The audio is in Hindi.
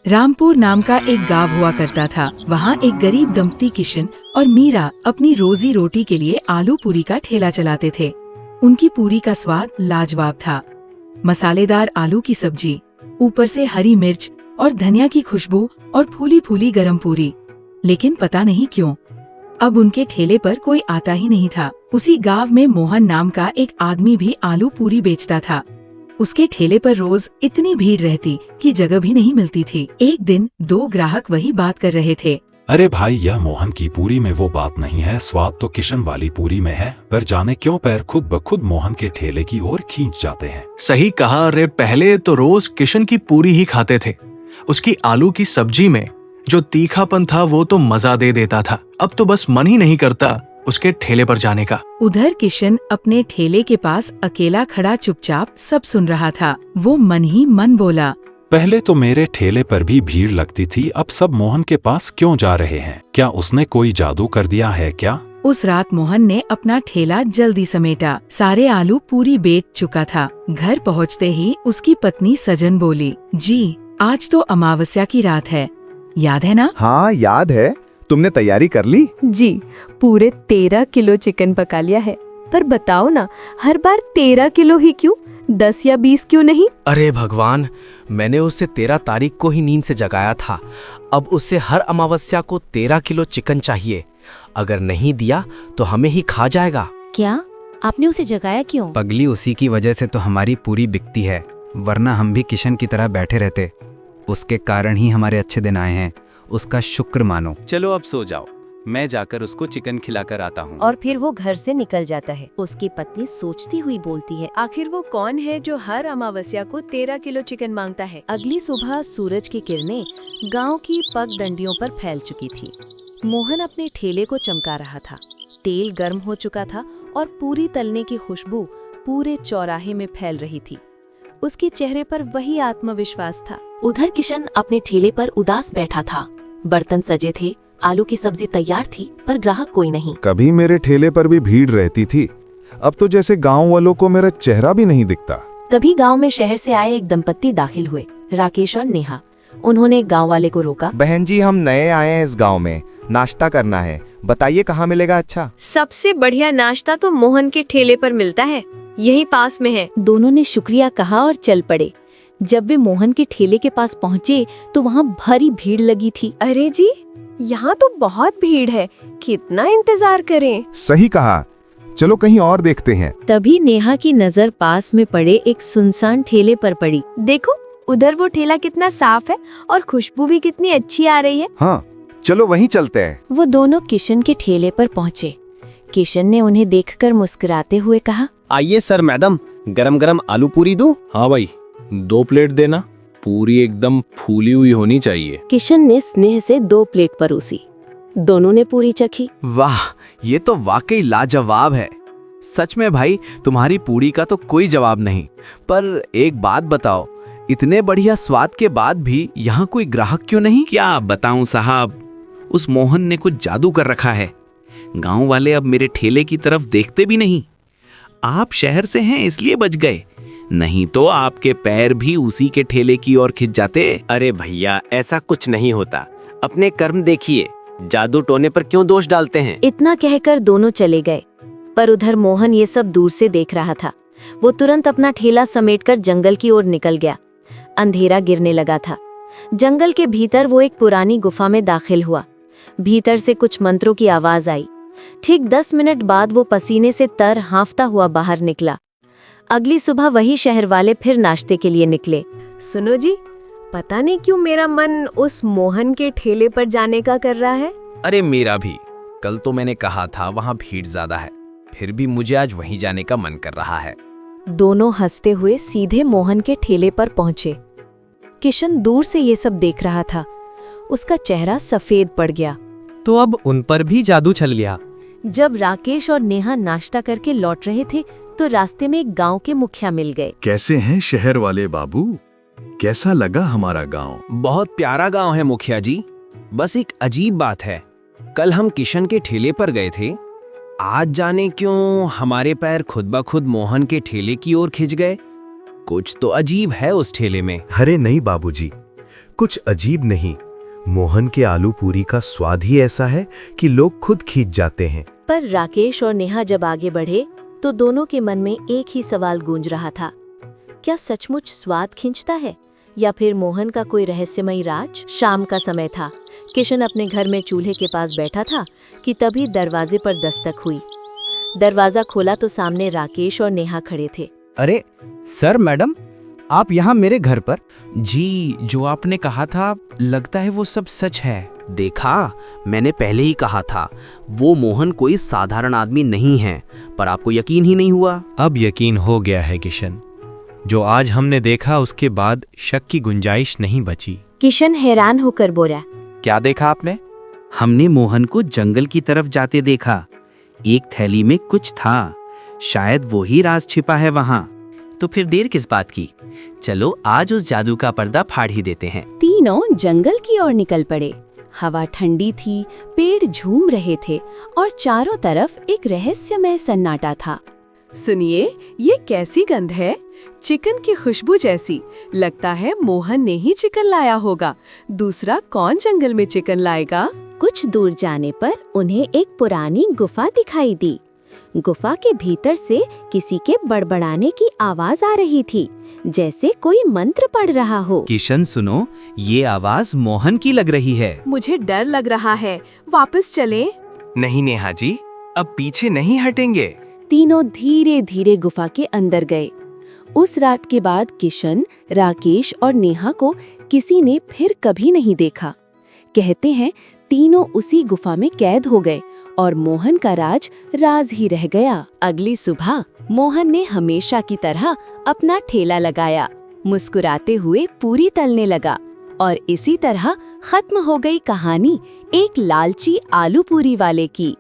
रामपुर नाम का एक गांव हुआ करता था। वहाँ एक गरीब दंपति किशन और मीरा अपनी रोजी रोटी के लिए आलू पूरी का ठेला चलाते थे। उनकी पूरी का स्वाद लाजवाब था। मसालेदार आलू की सब्जी, ऊपर से हरी मिर्च और धनिया की खुशबू और फूली फूली गरम पूरी। लेकिन पता नहीं क्यों अब उनके ठेले पर कोई आता ही नहीं था। उसी गांव में मोहन नाम का एक आदमी भी आलू पूरी बेचता था। उसके ठेले पर रोज इतनी भीड़ रहती कि जगह भी नहीं मिलती थी। एक दिन दो ग्राहक वही बात कर रहे थे। अरे भाई, यह मोहन की पूरी में वो बात नहीं है, स्वाद तो किशन वाली पूरी में है, पर जाने क्यों पैर खुद ब खुद मोहन के ठेले की ओर खींच जाते हैं। सही कहा। अरे पहले तो रोज किशन की पूरी ही खाते थे। उसकी आलू की सब्जी में जो तीखापन था वो तो मजा दे देता था। अब तो बस मन ही नहीं करता उसके ठेले पर जाने का। उधर किशन अपने ठेले के पास अकेला खड़ा चुपचाप सब सुन रहा था। वो मन ही मन बोला, पहले तो मेरे ठेले पर भी भीड़ लगती थी, अब सब मोहन के पास क्यों जा रहे हैं? क्या उसने कोई जादू कर दिया है क्या? उस रात मोहन ने अपना ठेला जल्दी समेटा। सारे आलू पूरी बेच चुका था। घर पहुंचते ही उसकी पत्नी सजन बोली, जी आज तो अमावस्या की रात है, याद है ना? हाँ याद है। तुमने तैयारी कर ली? जी, पूरे 13 किलो चिकन पका लिया है। पर बताओ ना, हर बार 13 किलो ही क्यों, 10 या 20 क्यों नहीं? अरे भगवान, मैंने उसे 13 तारीख को ही नींद से जगाया था। अब उससे हर अमावस्या को 13 किलो चिकन चाहिए। अगर नहीं दिया तो हमें ही खा जाएगा। क्या आपने उसे जगाया क्यों? पगली, उसी की वजह से तो हमारी पूरी बिकती है, वरना हम भी किशन की तरह बैठे रहते। उसके कारण ही हमारे अच्छे दिन आए हैं, उसका शुक्र मानो। चलो अब सो जाओ, मैं जाकर उसको चिकन खिलाकर आता हूँ। और फिर वो घर से निकल जाता है। उसकी पत्नी सोचती हुई बोलती है, आखिर वो कौन है जो हर अमावस्या को 13 किलो चिकन मांगता है? अगली सुबह सूरज की किरणें गांव की पगडंडियों पर फैल चुकी थी। मोहन अपने ठेले को चमका रहा था। तेल गर्म हो चुका था और पूरी तलने की खुशबू पूरे चौराहे में फैल रही थी। उसके चेहरे पर वही आत्मविश्वास था। उधर किशन अपने ठेले पर उदास बैठा था। बर्तन सजे थे, आलू की सब्जी तैयार थी, पर ग्राहक कोई नहीं। कभी मेरे ठेले पर भी भीड़ रहती थी, अब तो जैसे गांव वालों को मेरा चेहरा भी नहीं दिखता। तभी गांव में शहर से आए एक दंपत्ति दाखिल हुए, राकेश और नेहा। उन्होंने गांव वाले को रोका। बहन जी, हम नए आए हैं इस गांव में, नाश्ता करना है, बताइए कहाँ मिलेगा अच्छा? सबसे बढ़िया नाश्ता तो मोहन के ठेले पर मिलता है, यहीं पास में है। दोनों ने शुक्रिया कहा और चल पड़े। जब वे मोहन के ठेले के पास पहुँचे तो वहाँ भारी भीड़ लगी थी। अरे जी, यहाँ तो बहुत भीड़ है, कितना इंतजार करें? सही कहा, चलो कहीं और देखते हैं। तभी नेहा की नजर पास में पड़े एक सुनसान ठेले पर पड़ी। देखो उधर वो ठेला कितना साफ है और खुशबू भी कितनी अच्छी आ रही है। हाँ, चलो वहीं चलते हैं। वो दोनों किशन के ठेले पर पहुँचे। किशन ने उन्हें देखकर मुस्कुराते हुए कहा, आइए सर मैडम, गरम गरम आलू पूरी दूं? हाँ भाई, 2 प्लेट देना, पूरी एकदम फूली हुई होनी चाहिए। किशन ने स्नेह से 2 प्लेट परोसी। दोनों ने पूरी चखी। वाह, ये तो वाकई लाजवाब है। सच में भाई, तुम्हारी पूरी का तो कोई जवाब नहीं। पर एक बात बताओ, इतने बढ़िया स्वाद के बाद भी यहाँ कोई ग्राहक क्यों नहीं? क्या बताऊं साहब, उस मोहन ने कुछ जादू कर रखा है। गांव वाले अब मेरे ठेले की तरफ देखते भी नहीं। आप शहर से हैं इसलिए बच गए, नहीं तो आपके पैर भी उसी के ठेले की ओर खिंच जाते। अरे भैया, ऐसा कुछ नहीं होता, अपने कर्म देखिए, जादू टोने पर क्यों दोष डालते हैं? इतना कहकर दोनों चले गए। पर उधर मोहन ये सब दूर से देख रहा था। वो तुरंत अपना ठेला समेटकर जंगल की ओर निकल गया। अंधेरा गिरने लगा था। जंगल के भीतर वो एक पुरानी गुफा में दाखिल हुआ। भीतर से कुछ मंत्रों की आवाज आई। ठीक 10 मिनट बाद वो पसीने से तर हाँफता हुआ बाहर निकला। अगली सुबह वही शहर वाले फिर नाश्ते के लिए निकले। सुनो जी, पता नहीं क्यों मेरा मन उस मोहन के ठेले पर जाने का कर रहा है। अरे मेरा भी। कल तो मैंने कहा था वहाँ भीड़ ज्यादा है, फिर भी मुझे आज वहीं जाने का मन कर रहा है। दोनों हंसते हुए सीधे मोहन के ठेले पर पहुंचे। किशन दूर से ये सब देख रहा था। उसका चेहरा सफेद पड़ गया। तो अब उन पर भी जादू चल गया। जब राकेश और नेहा नाश्ता करके लौट रहे थे तो रास्ते में एक गांव के मुखिया मिल गए। कैसे हैं शहर वाले बाबू, कैसा लगा हमारा गांव? बहुत प्यारा गांव है मुखिया जी, बस एक अजीब बात है। कल हम किशन के ठेले पर गए थे, आज जाने क्यों हमारे पैर खुद ब खुद मोहन के ठेले की ओर खिंच गए। कुछ तो अजीब है उस ठेले में। अरे नहीं बाबूजी, कुछ अजीब नहीं, मोहन के आलू पूरी का स्वाद ही ऐसा है कि लोग खुद खींच जाते हैं। पर राकेश और नेहा जब आगे बढ़े तो दोनों के मन में एक ही सवाल गूंज रहा था, क्या सचमुच स्वाद खींचता है या फिर मोहन का कोई रहस्यमयी राज? शाम का समय था। किशन अपने घर में चूल्हे के पास बैठा था कि तभी दरवाजे पर दस्तक हुई। दरवाजा खोला तो सामने राकेश और नेहा खड़े थे। अरे सर, मैडम, आप यहाँ मेरे घर पर? जी, जो आपने कहा था लगता है वो सब सच है। देखा, मैंने पहले ही कहा था वो मोहन कोई साधारण आदमी नहीं है, पर आपको यकीन ही नहीं हुआ। अब यकीन हो गया है किशन। जो आज हमने देखा उसके बाद शक की गुंजाइश नहीं बची। किशन हैरान होकर बोला, क्या देखा आपने? हमने मोहन को जंगल की तरफ जाते देखा। एक थैली में कुछ था, शायद वो ही राज छिपा है वहाँ। तो फिर देर किस बात की? चलो आज उस जादू का पर्दा फाड़ ही देते हैं। तीनों जंगल की ओर निकल पड़े। हवा ठंडी थी, पेड़ झूम रहे थे और चारों तरफ एक रहस्यमय सन्नाटा था। सुनिए, ये कैसी गंध है? चिकन की खुशबू जैसी। लगता है मोहन ने ही चिकन लाया होगा। दूसरा कौन जंगल में चिकन लाएगा? कुछ दूर जाने पर उन्हें एक पुरानी गुफा दिखाई दी। गुफा के भीतर से किसी के बड़बड़ाने की आवाज आ रही थी, जैसे कोई मंत्र पढ़ रहा हो। किशन सुनो, ये आवाज मोहन की लग रही है। मुझे डर लग रहा है, वापस चलें? नहीं नेहा जी, अब पीछे नहीं हटेंगे। तीनों धीरे धीरे गुफा के अंदर गए। उस रात के बाद किशन, राकेश और नेहा को किसी ने फिर कभी नहीं देखा। कहते हैं तीनों उसी गुफा में कैद हो गए और मोहन का राज ही रह गया। अगली सुबह मोहन ने हमेशा की तरह अपना ठेला लगाया, मुस्कुराते हुए पूरी तलने लगा और इसी तरह खत्म हो गई कहानी एक लालची आलू पूरी वाले की।